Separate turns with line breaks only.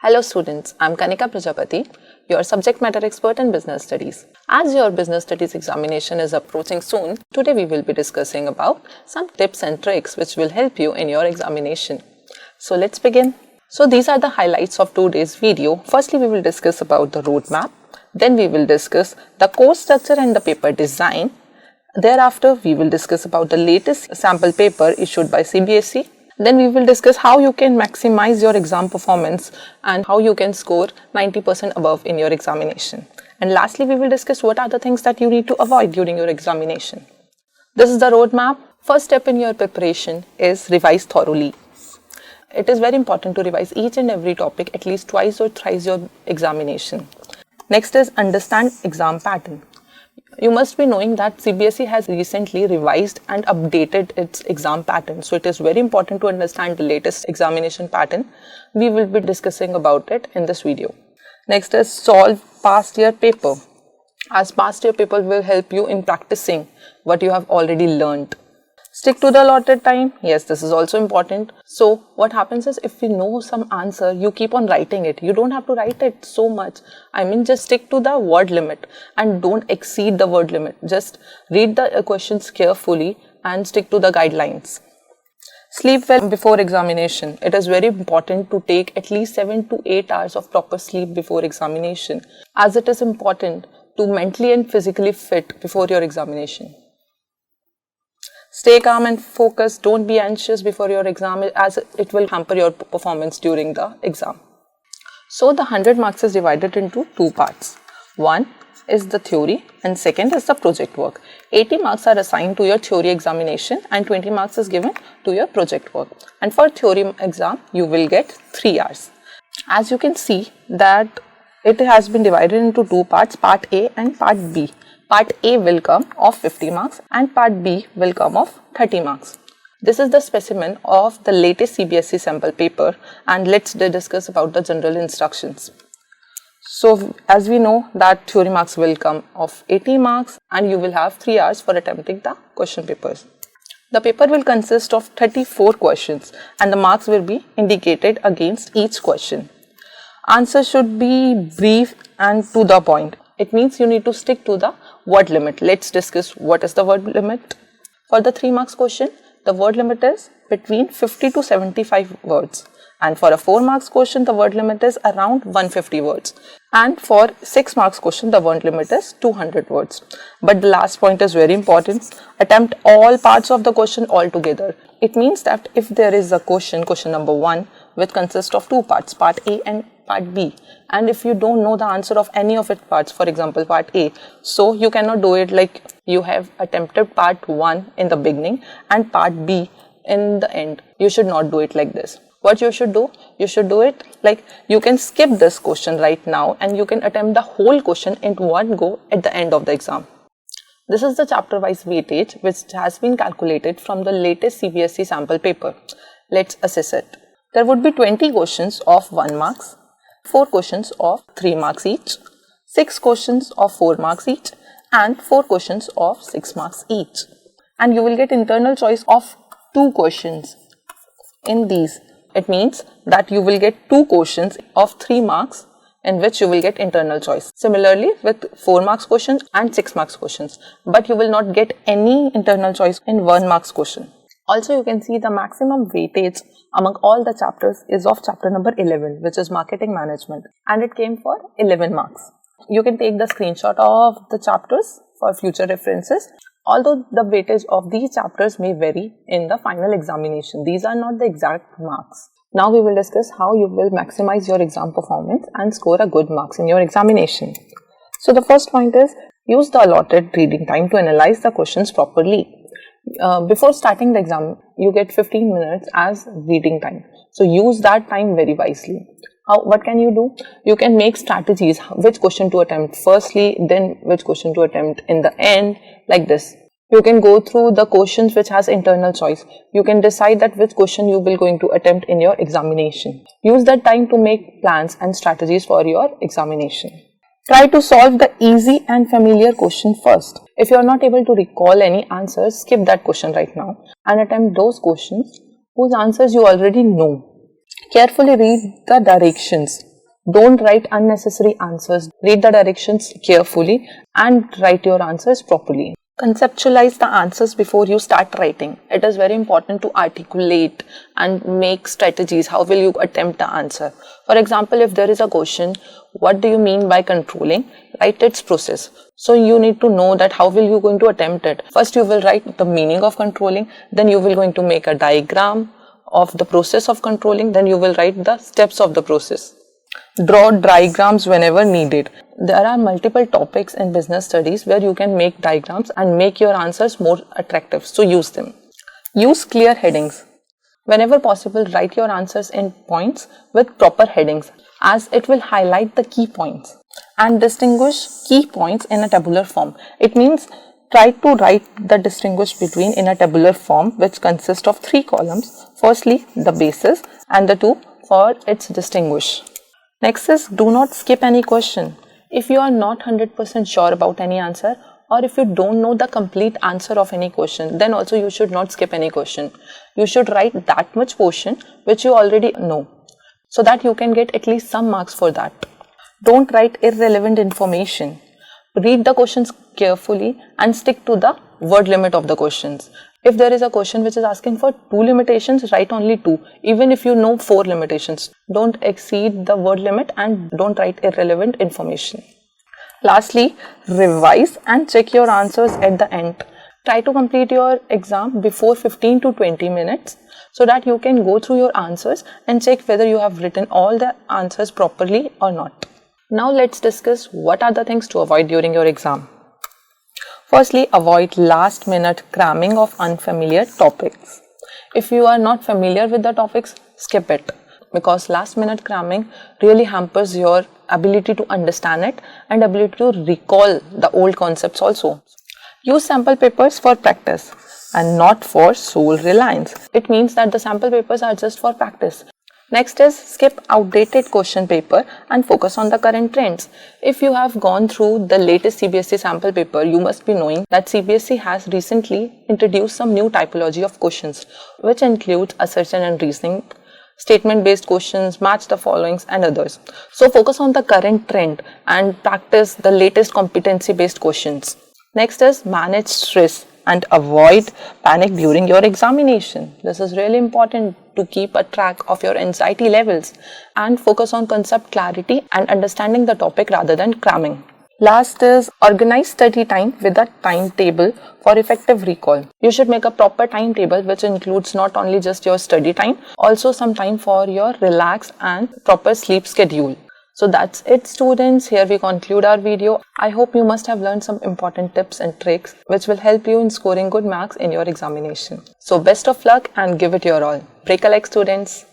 Hello students, I am Kanika Prajapati, your subject matter expert in Business Studies. As your Business Studies examination is approaching soon, today we will be discussing about some tips and tricks which will help you in your examination. So let's begin. So these are the highlights of today's video. Firstly, we will discuss about the roadmap. Then we will discuss the course structure and the paper design. Thereafter, we will discuss about the latest sample paper issued by CBSE. Then we will discuss how you can maximize your exam performance and how you can score 90% above in your examination. And lastly, we will discuss what are the things that you need to avoid during your examination. This is the roadmap. First step in your preparation is revise thoroughly. It is very important to revise each and every topic at least twice or thrice your examination. Next is understand exam pattern. You must be knowing that CBSE has recently revised and updated its exam pattern. So it is very important to understand the latest examination pattern. We will be discussing about it in this video. Next is solve past year paper. As past year paper will help you in practicing what you have already learned. Stick to the allotted time. Yes, this is also important. So what happens is if you know some answer, you keep on writing it. You don't have to write it so much. I mean, just stick to the word limit and don't exceed the word limit. Just read the questions carefully and stick to the guidelines. Sleep well before examination. It is very important to take at least 7 to 8 hours of proper sleep before examination, as it is important to mentally and physically fit before your examination. Stay calm and focused. Don't be anxious before your exam, as it will hamper your performance during the exam. So the 100 marks is divided into two parts. One is the theory and second is the project work. 80 marks are assigned to your theory examination and 20 marks is given to your project work. And for theory exam, you will get 3 hours. As you can see that it has been divided into two parts, part A and part B. Part A will come of 50 marks and part B will come of 30 marks. This is the specimen of the latest CBSE sample paper, and let's discuss about the general instructions. So as we know that theory marks will come of 80 marks and you will have 3 hours for attempting the question papers. The paper will consist of 34 questions and the marks will be indicated against each question. Answer should be brief and to the point. It means you need to stick to the word limit. Let's discuss what is the word limit. For the 3 marks question, the word limit is between 50 to 75 words. And for a 4 marks question, the word limit is around 150 words. And for 6 marks question, the word limit is 200 words. But the last point is very important. Attempt all parts of the question altogether. It means that if there is a question number 1, which consists of 2 parts, part A and part B, and if you don't know the answer of any of its parts, for example part A, so you cannot do it like you have attempted part 1 in the beginning and part B in the end. You should not do it like this. What you should do? You should do it like you can skip this question right now and you can attempt the whole question in one go at the end of the exam. This is the chapter wise weightage which has been calculated from the latest CBSE sample paper. Let's assess it. There would be 20 questions of 1 marks, 4 questions of 3 marks each, 6 questions of 4 marks each and 4 questions of 6 marks each. And you will get internal choice of 2 questions in these. It means that you will get 2 questions of 3 marks in which you will get internal choice. Similarly with 4 marks questions and 6 marks questions, but you will not get any internal choice in 1 marks question. Also, you can see the maximum weightage among all the chapters is of chapter number 11, which is marketing management, and it came for 11 marks. You can take the screenshot of the chapters for future references. Although the weightage of these chapters may vary in the final examination, these are not the exact marks. Now we will discuss how you will maximize your exam performance and score a good marks in your examination. So the first point is use the allotted reading time to analyze the questions properly. Before starting the exam, you get 15 minutes as reading time. So use that time very wisely. What can you do? You can make strategies, which question to attempt firstly, then which question to attempt in the end, like this. You can go through the questions which has internal choice. You can decide that which question you will going to attempt in your examination. Use that time to make plans and strategies for your examination. Try to solve the easy and familiar question first. If you are not able to recall any answers, skip that question right now and attempt those questions whose answers you already know. Carefully read the directions Don't write unnecessary answers. Read the directions carefully and write your answers properly. Conceptualize the answers before you start writing. It is very important to articulate and make strategies. How will you attempt the answer? For example, if there is a question, what do you mean by controlling? Write its process. So you need to know that how will you going to attempt it. First you will write the meaning of controlling, then you will going to make a diagram of the process of controlling, then you will write the steps of the process. Draw diagrams whenever needed. There are multiple topics in business studies where you can make diagrams and make your answers more attractive. So use them. Use clear headings. Whenever possible, write your answers in points with proper headings, as it will highlight the key points. And distinguish key points in a tabular form. It means try to write the distinguish between in a tabular form, which consists of 3 columns. Firstly, the basis and the 2 for its distinguish. Next is do not skip any question. If you are not 100% sure about any answer, or if you don't know the complete answer of any question, then also you should not skip any question. You should write that much portion which you already know, so that you can get at least some marks for that. Don't write irrelevant information. Read the questions carefully and stick to the word limit of the questions. If there is a question which is asking for 2 limitations, write only 2, even if you know 4 limitations. Don't exceed the word limit and don't write irrelevant information. Lastly, revise and check your answers at the end. Try to complete your exam before 15 to 20 minutes so that you can go through your answers and check whether you have written all the answers properly or not. Now let's discuss what are the things to avoid during your exam. Firstly, avoid last minute cramming of unfamiliar topics. If you are not familiar with the topics, skip it, because last minute cramming really hampers your ability to understand it and ability to recall the old concepts also. Use sample papers for practice and not for sole reliance. It means that the sample papers are just for practice. Next is skip outdated question paper and focus on the current trends. If you have gone through the latest CBSE sample paper, you must be knowing that CBSE has recently introduced some new typology of questions, which includes assertion and reasoning, statement based questions, match the followings and others. So focus on the current trend and practice the latest competency based questions. Next is manage stress and avoid panic during your examination. This is really important to keep a track of your anxiety levels and focus on concept clarity and understanding the topic rather than cramming. Last is organize study time with a timetable for effective recall. You should make a proper timetable which includes not only just your study time, also some time for your relax and proper sleep schedule. So that's it, students. Here we conclude our video. I hope you must have learned some important tips and tricks which will help you in scoring good marks in your examination. So best of luck and give it your all. Break a leg, students.